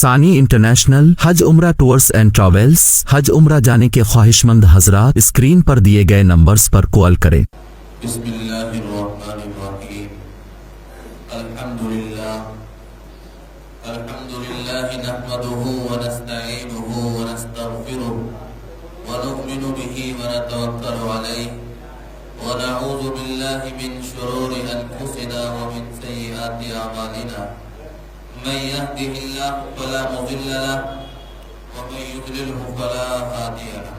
ثانی انٹرنیشنل حج عمرہ tours and travels. حج عمرہ جانے کے خواہش مند حضرات اسکرین پر دیے گئے نمبرز پر کال کریں۔ بسم اللہ الرحمن الرحیم۔ الحمدللہ نحمده ونستعینه ونستغفره ونؤمن به ونتوکل علیہ ونعوذ باللہ من شرور انفسنا ومن سیئات اعمالنا من يهده الله فلا مضل له ومن يضلله فلا هادي له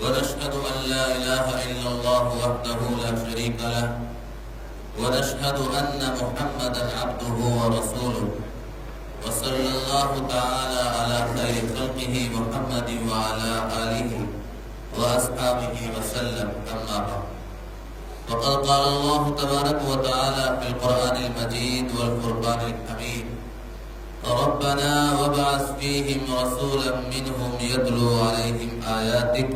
ونشهد أن لا إله إلا الله وحده لا شريك له ونشهد أن محمدا عبده ورسوله وصلى الله تعالى على خير خلقه محمد وعلى آله وأصحابه وسلم أما بعد وقد قال الله تبارك وتعالى في القرآن المجيد والفرقان الحميد ربنا وابعث فيهم رسولا منهم يتلو عليهم آياتك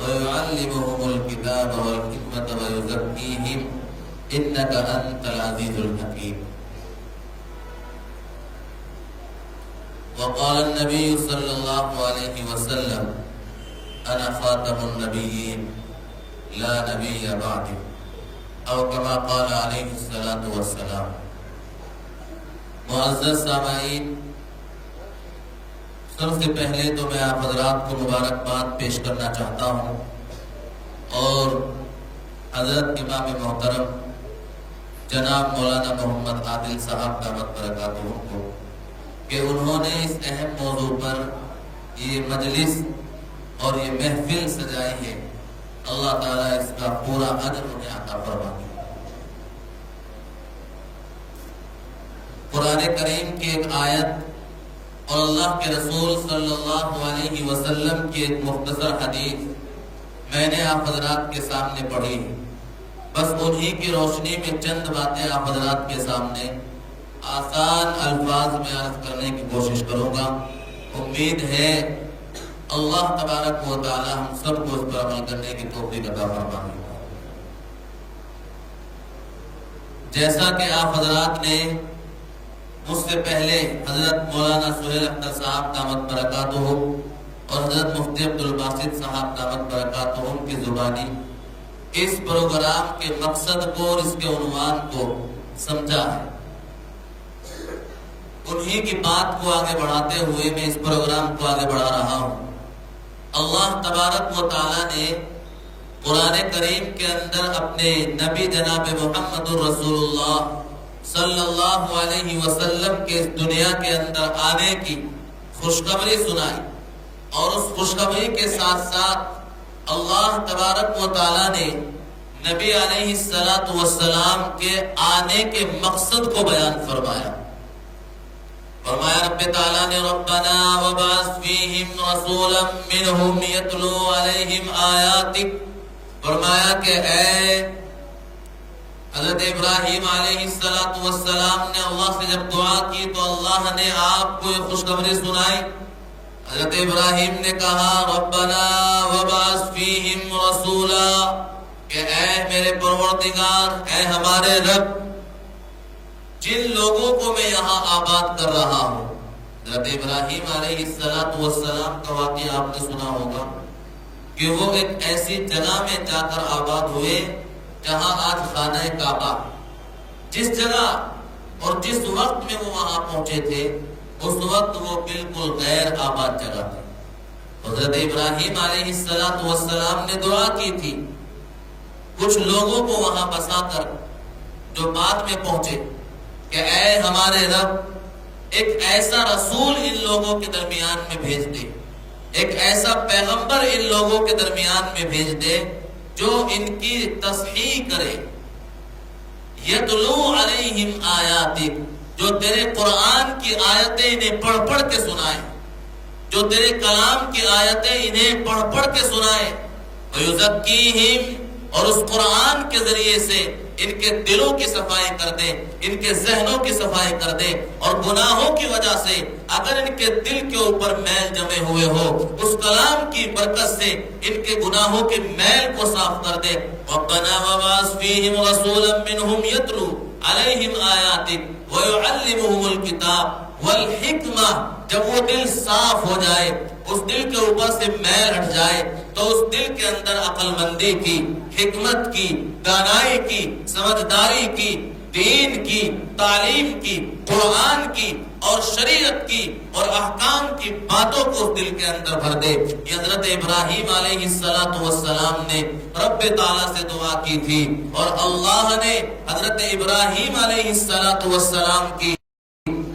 ويعلمهم الكتاب والحكمة ويزكيهم إنك أنت العزيز الحكيم وقال النبي صلى الله عليه وسلم أنا خاتم النبيين لا نبي بعدي أو كما قال عليه الصلاة والسلام۔ معزز سامعین، سب سے پہلے تو میں آپ حضرات کو مبارکباد پیش کرنا چاہتا ہوں اور حضرت امام محترم جناب مولانا محمد عادل صاحب دامت برکاتہ کو کہ انہوں نے اس اہم موضوع پر یہ مجلس اور یہ محفل سجائی ہے، اللہ تعالیٰ اس کا پورا اجر انہیں عطا فرمائے۔ قرآن کریم کی ایک آیت اور اللہ کے رسول صلی اللہ علیہ وسلم کی ایک مختصر حدیث میں نے آپ حضرات کے سامنے پڑھی، بس انہی کی روشنی میں چند باتیں آپ حضرات کے سامنے آسان الفاظ میں عرض کرنے کی کوشش کروں گا۔ امید ہے اللہ تبارک و تعالی ہم سب کو اس پر عمل کرنے کی توفیق عطا فرمائے۔ جیسا کہ آپ حضرات نے مجھ سے پہلے حضرت مولانا سہیل اختر صاحب دامت برکاتہ اور حضرت مفتی عبدالباسط صاحب دامت برکاتہ کی زبانی اس پروگرام کے مقصد کو اور اس کے عنوان کو سمجھا ہے، انہی کی بات کو آگے بڑھاتے ہوئے میں اس پروگرام کو آگے بڑھا رہا ہوں۔ اللہ تبارک و تعالی نے قرآن کریم کے اندر اپنے نبی جناب محمد رسول اللہ صلی اللہ علیہ وسلم کے اس دنیا کے اندر آنے کی خوشخبری سنائی، اور اس خوشخبری کے ساتھ ساتھ اللہ تبارک و تعالی نے نبی علیہ السلام کے آنے کے مقصد کو بیان فرمایا۔ فرمایا رب تعالی نے ربنا وبعث فیہم رسولا منہم یتلو علیہم آیاتک، فرمایا کہ اے حضرت ابراہیم علیہ السلام نے اللہ سے جب دعا کی تو اللہ نے آپ کو یہ خوشخبری سنائی۔ حضرت ابراہیم نے کہا ربنا وبعث فیہم رسولا، کہ اے میرے پروردگار، اے ہمارے رب، جن لوگوں کو میں یہاں آباد کر رہا ہوں۔ حضرت ابراہیم علیہ السلام کا واقعہ آپ نے سنا ہوگا کہ وہ ایک ایسی جگہ میں جا کر آباد ہوئے جہاں آج خانہ کعبہ، جس جگہ اور جس وقت میں وہ وہاں پہنچے تھے اس وقت وہ بالکل غیر آباد جگہ تھی۔ حضرت ابراہیم علیہ السلام نے دعا کی تھی کچھ لوگوں کو وہاں بسا کر، جو بعد میں پہنچے، کہ اے ہمارے رب، ایک ایسا رسول ان لوگوں کے درمیان میں بھیج دے، ایک ایسا پیغمبر ان لوگوں کے درمیان میں بھیج دے جو ان کی تصحیح کرے، یتلو علیہم آیاتک، جو تیرے قرآن کی آیتیں انہیں پڑھ پڑھ کے سنائے، جو تیرے کلام کی آیتیں انہیں پڑھ پڑھ کے سنائے، ویزکیہم، اور اس قرآن کے ذریعے سے ان کے دلوں کی صفائی کر دے، ان کے ذہنوں کی صفائی کر دے، اور گناہوں کی وجہ سے اگر ان کے دل کے اوپر میل جمے ہوئے ہو، اس کلام کی برکت سے ان کے گناہوں کے میل کو صاف کر دے۔ ربنا وابعث فیہم رسولا منہم یتلو علیہم آیاتک ویعلمہم الکتاب والحکمہ۔ جب وہ دل صاف ہو جائے، اس دل کے اوپر سے میل ہٹ جائے، تو اس دل کے اندر عقل مندی کی، حکمت کی، دانائی کی، سمجھداری کی، دین کی، تعلیم کی، قرآن کی اور شریعت کی اور احکام کی باتوں کو اس دل کے اندر بھر دے۔ یہ حضرت ابراہیم علیہ السلام نے رب تعالیٰ سے دعا کی تھی، اور اللہ نے حضرت ابراہیم علیہ السلام کی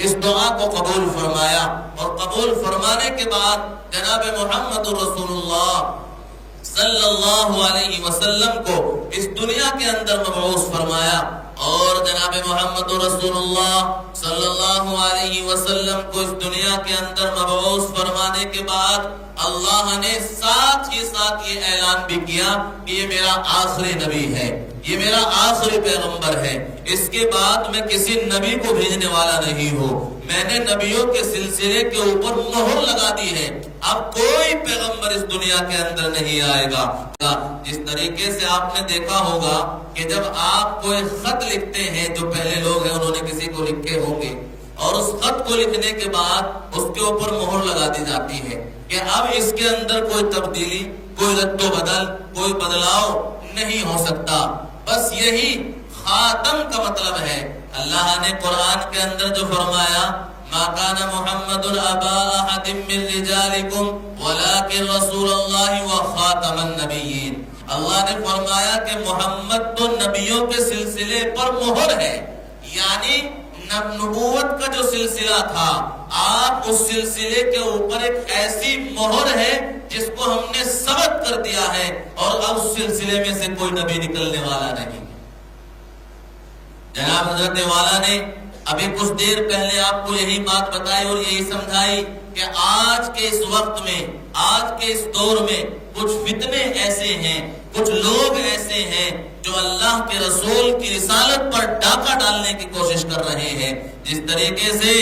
اس دعا کو قبول فرمایا، اور قبول فرمانے کے بعد جناب محمد رسول اللہ صلی اللہ علیہ وسلم کو اس دنیا کے اندر مبعوث فرمایا، اور جناب محمد رسول اللہ صلی اللہ علیہ وسلم کو اس دنیا کے اندر مبعوث فرمانے کے بعد اللہ نے ساتھ ہی ساتھ یہ اعلان بھی کیا کہ یہ میرا آخری نبی ہے، یہ میرا آخری پیغمبر ہے، اس کے بعد میں کسی نبی کو بھیجنے والا نہیں ہوں، میں نے نبیوں کے سلسلے کے اوپر مہر لگا دی ہے، اب کوئی پیغمبر اس دنیا کے اندر نہیں آئے گا۔ جس طریقے سے آپ نے دیکھا ہوگا کہ جب آپ کوئی خط لکھتے ہیں، جو پہلے لوگ ہیں انہوں نے کسی کو لکھے ہوں گے، اور اس خط کو لکھنے کے بعد اس کے اوپر مہر لگا دی جاتی ہے کہ اب اس کے اندر کوئی تبدیلی، کوئی رد و بدل، کوئی بدلاؤ نہیں ہو سکتا۔ بس یہی خاتم کا مطلب ہے۔ اللہ نے قرآن کے اندر جو فرمایا ما کان محمد ابا احد من رجالکم ولکن رسول اللہ وخاتم النبیین، اللہ نے فرمایا کہ محمد تو نبیوں کے سلسلے پر مہر ہے، یعنی نبوت کا جو سلسلہ تھا، آپ اس سلسلے کے اوپر ایک ایسی مہر ہے جس کو ہم نے ثبت کر دیا ہے، اور اب اس سلسلے میں سے کوئی نبی نکلنے والا نہیں۔ جناب حضرت والا نے ابھی کچھ دیر پہلے آپ کو یہی بات بتائی اور یہی سمجھائی کہ آج کے اس وقت میں، آج کے اس دور میں کچھ فتنے ایسے ہیں، کچھ لوگ ایسے ہیں جو اللہ کے رسول کی رسالت پر ڈاکہ ڈالنے کی کوشش کر رہے ہیں۔ جس طریقے سے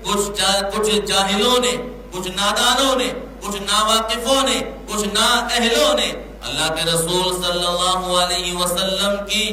کچھ جاہلوں نے، کچھ نادانوں نے، کچھ ناواقفوں نے، کچھ نااہلوں نے اللہ کے رسول صلی اللہ علیہ وسلم کی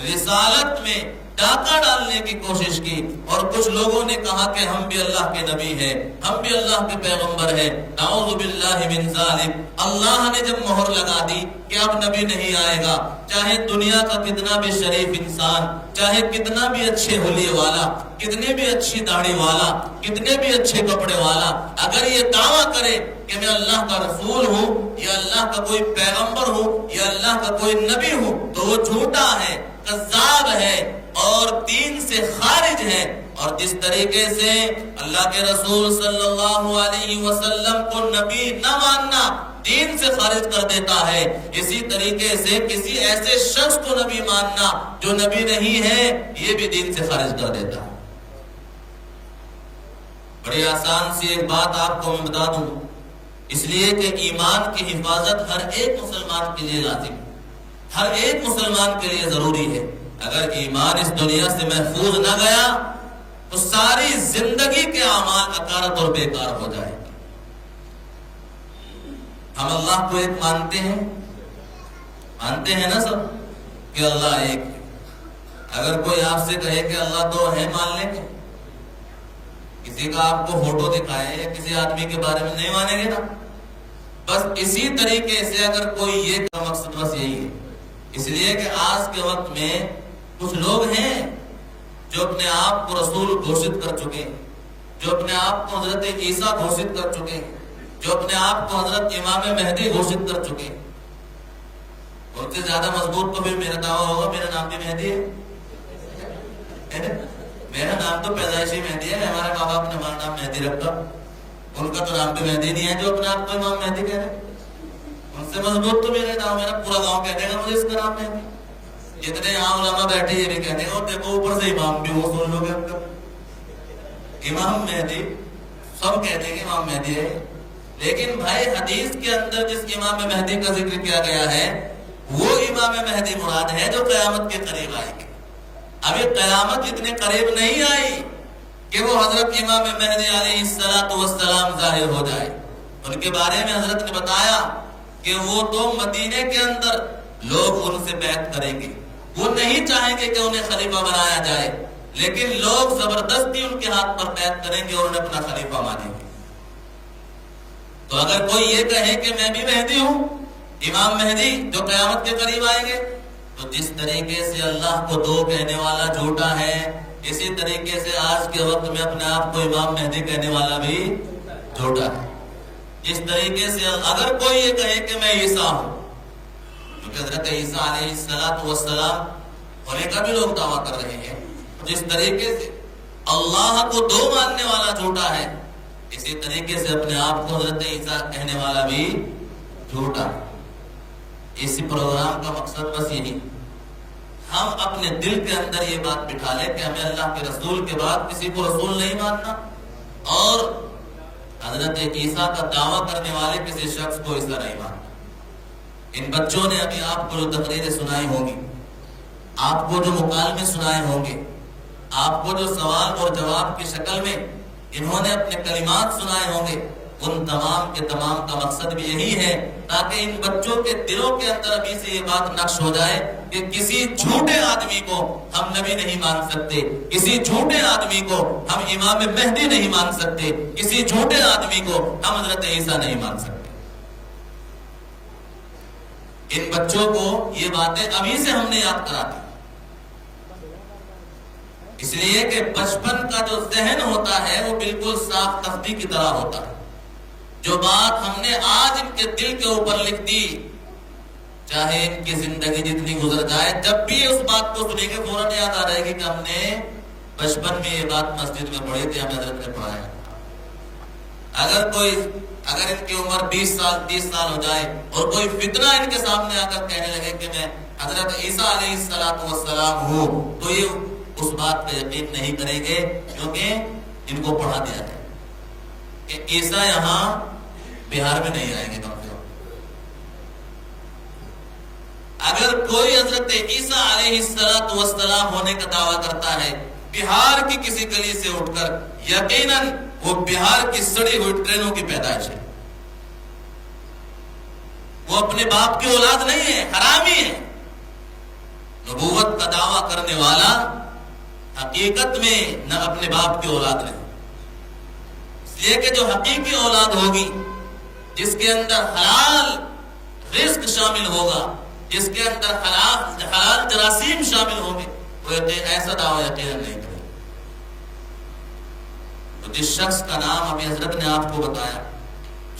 رسالت میں ڈاکہ ڈالنے کی کوشش کی، اور کچھ لوگوں نے کہا کہ ہم بھی اللہ کے نبی ہیں، ہم بھی اللہ کے پیغمبر ہیں۔ نعوذ باللہ من ذالک۔ اللہ نے جب مہر لگا دی کہ اب نبی نہیں آئے گا، چاہے دنیا کا کتنا بھی شریف انسان، چاہے کتنا بھی اچھے حلیے والا، کتنے بھی اچھی داڑھی والا، کتنے بھی اچھے کپڑے والا، اگر یہ دعویٰ کرے کہ میں اللہ کا رسول ہوں، یا اللہ کا کوئی پیغمبر ہوں، یا اللہ کا کوئی نبی ہوں، تو وہ جھوٹا ہے، کذاب ہے اور دین سے خارج ہے۔ اور جس طریقے سے اللہ کے رسول صلی اللہ علیہ وسلم کو نبی نہ ماننا دین سے خارج کر دیتا ہے، اسی طریقے سے کسی ایسے شخص کو نبی ماننا جو نبی نہیں ہے، یہ بھی دین سے خارج کر دیتا ہے۔ بڑی آسان سی ایک بات آپ کو میں بتا دوں، اس لیے کہ ایمان کی حفاظت ہر ایک مسلمان کے لیے لازم ہے، ہر ایک مسلمان کے لیے ضروری ہے۔ اگر ایمان اس دنیا سے محفوظ نہ گیا تو ساری زندگی کے اعمال اکارت اور بیکار ہو جائے گا۔ ہم اللہ کو ایک مانتے ہیں نا سب کہ اللہ ایک ہے۔ اگر کوئی آپ سے کہے کہ اللہ دو ہے، مان لیں گے؟ کسی کا آپ کو فوٹو دکھائے یا کسی آدمی کے بارے میں نہیں مانیں گے نا؟ بس اسی طریقے سے اگر کوئی یہ مقصد بس یہی ہے۔ اس لیے کہ آج کے وقت میں کچھ لوگ ہیں جو اپنے آپ کو رسول گھوشت کر چکے ہیں، جو اپنے آپ کو حضرت عیسیٰ گھوشت کر چکے ہیں، جو اپنے آپ کو حضرت امام مہدی گھوشت کر چکے ہیں۔ ان سے زیادہ مضبوط تو پھر میرا دعویٰ ہوگا میرا نام بھی مہدی ہے۔ میرا نام تو پیدائشی مہدی ہے، ہمارے ماں باپ نے ہمارا نام مہدی رکھا، ان کا تو نام بھی مہدی نہیں ہے جو اپنے آپ کو امام مہدی کہہ رہے ہیں۔ ان سے مضبوط تو میرا نام، میرا پورا گاؤں کہہ دے گا مجھے اس کا نام مہدی، جتنے یہاں علماء بیٹھے یہ بھی کہتے ہیں، اور دیکھو اوپر سے امام بھی وہ سن لو گے اب تک امام مہدی، سب کہتے ہیں کہ امام مہدی ہے۔ لیکن بھائی حدیث کے اندر جس امام مہدی کا ذکر کیا گیا ہے وہ امام مہدی مراد ہے جو قیامت کے قریب آئے گی. ابھی قیامت اتنے قریب نہیں آئی کہ وہ حضرت امام مہدی علیہ السلام ظاہر ہو جائے. ان کے بارے میں حضرت نے بتایا کہ وہ تو مدینے کے اندر لوگ ان سے بیعت کریں گے. وہ نہیں چاہیں گے کہ انہیں خلیفہ بنایا جائے، لیکن لوگ زبردستی ان کے ہاتھ پر بیعت کریں گے اور انہیں اپنا خلیفہ مانیں گے. تو اگر کوئی یہ کہے کہ میں بھی مہدی ہوں، امام مہدی جو قیامت کے قریب آئیں گے، تو جس طریقے سے اللہ کو دو کہنے والا جھوٹا ہے، اسی طریقے سے آج کے وقت میں اپنے آپ کو امام مہدی کہنے والا بھی جھوٹا ہے. جس طریقے سے اگر کوئی یہ کہے کہ میں عیسیٰ ہوں، کیونکہ حضرت عیسیٰ علیہ السلام ہونے کا بھی لوگ دعویٰ کر رہے ہیں، جس طریقے سے اللہ کو دو ماننے والا جھوٹا ہے، اسی طریقے سے اپنے آپ کو حضرت عیسیٰ کہنے والا بھی جھوٹا. اسی پروگرام کا مقصد بس یہی، ہم اپنے دل کے اندر یہ بات بٹھا لیں کہ ہمیں اللہ کے رسول کے بعد کسی کو رسول نہیں ماننا، اور حضرت عیسیٰ کا دعویٰ کرنے والے کسی شخص کو عیسیٰ نہیں ماننا. ان بچوں نے ابھی آپ کو جو تقریریں سنائی ہوں گی، آپ کو جو مکالمے سنائے ہوں گے، آپ کو جو سوال اور جواب کی شکل میں انہوں نے اپنے کلمات سنائے ہوں گے، ان تمام کے تمام کا مقصد بھی یہی ہے تاکہ ان بچوں کے دلوں کے اندر ابھی سے یہ بات نقش ہو جائے کہ کسی جھوٹے آدمی کو ہم نبی نہیں مان سکتے، کسی جھوٹے آدمی کو ہم امام مہدی نہیں مان سکتے، کسی جھوٹے آدمی کو ہم حضرت عیسیٰ نہیں مان سکتے. ان بچوں کو یہ باتیں ابھی سے ہم نے یاد کرا دی، اس لیے کہ بچپن کا جو ذہن ہوتا ہے وہ بالکل صاف تختی کی طرح ہوتا ہے. جو بات ہم نے آج ان کے دل کے اوپر لکھ دی، چاہے ان کی زندگی جتنی گزر جائے، جب بھی اس بات کو سنیں گے فوراً یاد آ رہے گی کہ ہم نے بچپن میں یہ بات مسجد میں پڑھی تھی، ہمیں حضرت نے پڑھایا. اگر ان کی عمر 20 سال 30 سال ہو جائے اور کوئی فتنہ ان کے سامنے آ کر کہنے لگے کہ میں حضرت عیسیٰ علیہ السلام ہوں، تو یہ اس بات پہ یقین نہیں کریں گے، کیونکہ ان کو پڑھا دیا جائے کہ عیسیٰ یہاں بہار میں نہیں آئیں گے. کم سے کم اگر کوئی حضرت عیسیٰ علیہ السلام ہونے کا دعویٰ کرتا ہے بہار کی کسی گلی سے اٹھ کر، یقیناً وہ بہار کی سڑی ہوئی ٹرینوں کی پیدائش ہے. وہ اپنے باپ کی اولاد نہیں ہے، حرامی ہے. نبوت کا دعویٰ کرنے والا حقیقت میں نہ اپنے باپ کی اولاد نہیں، اس لیے کہ جو حقیقی اولاد ہوگی، جس کے اندر حلال رزق شامل ہوگا، جس کے اندر حلال جراثیم شامل ہوں گے، وہ ایسا دعویٰ یقیناً نہیں کرے. تو جس شخص کا نام ابھی حضرت نے آپ کو بتایا،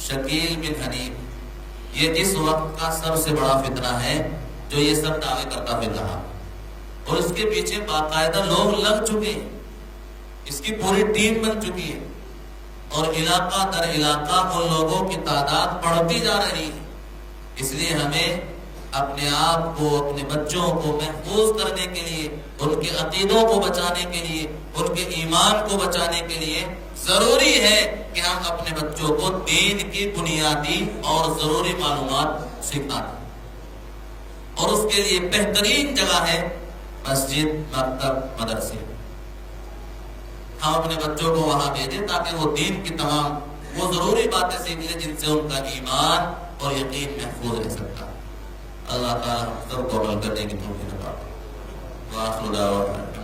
شکیل بن حنیف، یہ اس وقت کا سب سے بڑا فتنہ ہے جو یہ سب دعوے کرتا پھر رہا، اور اس کے پیچھے باقاعدہ لوگ لگ چکے ہیں، اس کی پوری ٹیم بن چکی ہے، اور علاقہ در علاقہ ان لوگوں کی تعداد بڑھتی جا رہی ہے. اس لیے ہمیں اپنے آپ کو، اپنے بچوں کو محفوظ کرنے کے لیے، ان کے عقیدوں کو بچانے کے لیے، ان کے ایمان کو بچانے کے لیے ضروری ہے کہ ہم اپنے بچوں کو دین کی بنیادی اور ضروری معلومات سکھا دیں. اور اس کے لیے بہترین جگہ ہے مسجد، مکتب، مدرسے. ہم اپنے بچوں کو وہاں بھیجیں تاکہ وہ دین کی تمام وہ ضروری باتیں سیکھ لیں جن سے ان کا ایمان اور یقین محفوظ رہ سکتا ہے. اللہ تعالیٰ سب کو عمل کرنے کی توفیق عطا فرمائے. وآخر دعوانا